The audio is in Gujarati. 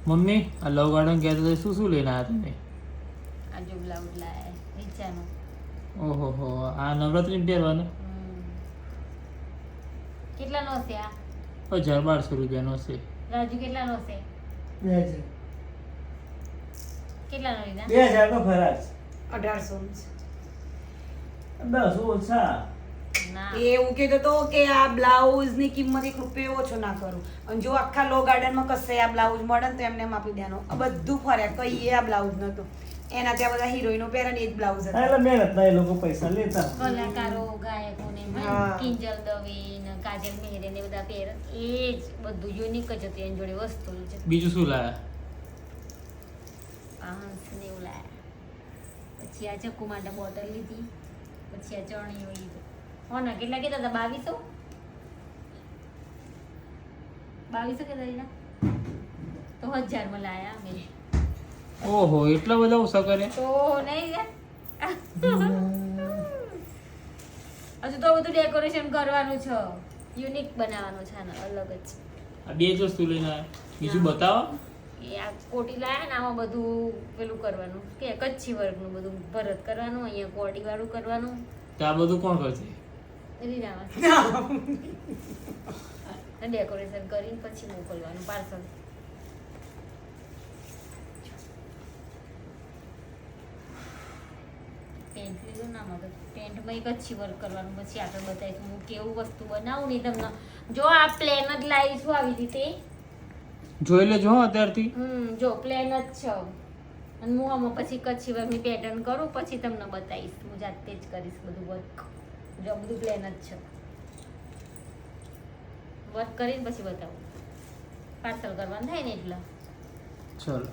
મમ્મી આ લવ ગાર્ડન ગયા તો શું શું લઈને આવ્યા તમે? આ જો બ્લાઉઝ લાયા નીચાનો. ઓહો હો, આ નવરાત્રી પહેરવાનો? કેટલાનો છે આ? 1200 રૂપિયાનો છે. રાજુ કેટલાનો છે? 2000 કેટલાનો લીધા? 2000 નો ફરાક 1800 10 ઓછા. ના એવું કીધું તો કે આ બ્લાઉઝ ની કિંમત 1 રૂપિયો ઓછો ના કરું. અને જો આખા લો ગાર્ડન માં કશે આ બ્લાઉઝ મળે ને તો એમને એમ આપી દેવાનો. આ બધું ફર્યા કઈ આ બ્લાઉઝ નતો. એના ત્યાં બધા હિરોઈનો પહેરે ને એ જ બ્લાઉઝ હતા. એટલે મહેનત ના એ લોકો પૈસા લેતા. કલાકારો ગાયકોને હા. કિંજલ દવે ને કાજલ મેહરે ને બધા પહેરે એ જ બધું યુનિક જ હતું એની જોડે વસ્તુ જ. બીજું શું લાયા? આ હંસને એવું લાયા. પછી આ ચક્કુ માટે બોટલ લીધી. પછી આ ચણીઓ લીધો. હોના કેટલા કીધા હતા? 2200 કીધા હતા? તો 1000 માં લાયા અમે. ઓહો, એટલા બધા ઓછા કરે? તો નહીં યાર. હજુ તો બધું ડેકોરેશન કરવાનું છે, યુનિક બનાવવાનું છે ને અલગ જ. આ બે જ વસ્તુ લઈને આવ્યા, બીજું બતાવો. એ આ કોટી લાયા ને આમાં બધું પેલું કરવાનું કે કચ્છી વર્કનું બધું ભરત કરવાનું, અહીંયા કોટી વાળું કરવાનું. તો આ બધું કોણ કરશે? રીનામાં ડેકોરેશન કરીને પછી મોકલવાનું પાર્સલ. પેન્ટ લીધું ના મગજ. પેન્ટમાં એક કચ્છી વર્ક કરવાનું. પછી આગળ બતાવીશું હું કેવું વસ્તુ બનાવું ને તમને. જો આ પ્લેન જ લાવી છું આવી રીતે. જોઈ લેજો હો અત્યારથી. જો પ્લેન જ છે અને હું આમાં પછી કચ્છી વર્કની પેટર્ન કરું પછી તમને બતાવીશ. હું જાતે જ કરીશ બધું વર્ક. જો બધું પ્લેન જ છે. વર્ક કરીને પછી બતાવું. પાર્સલ કરવાનું થાય ને એટલે. ચલો.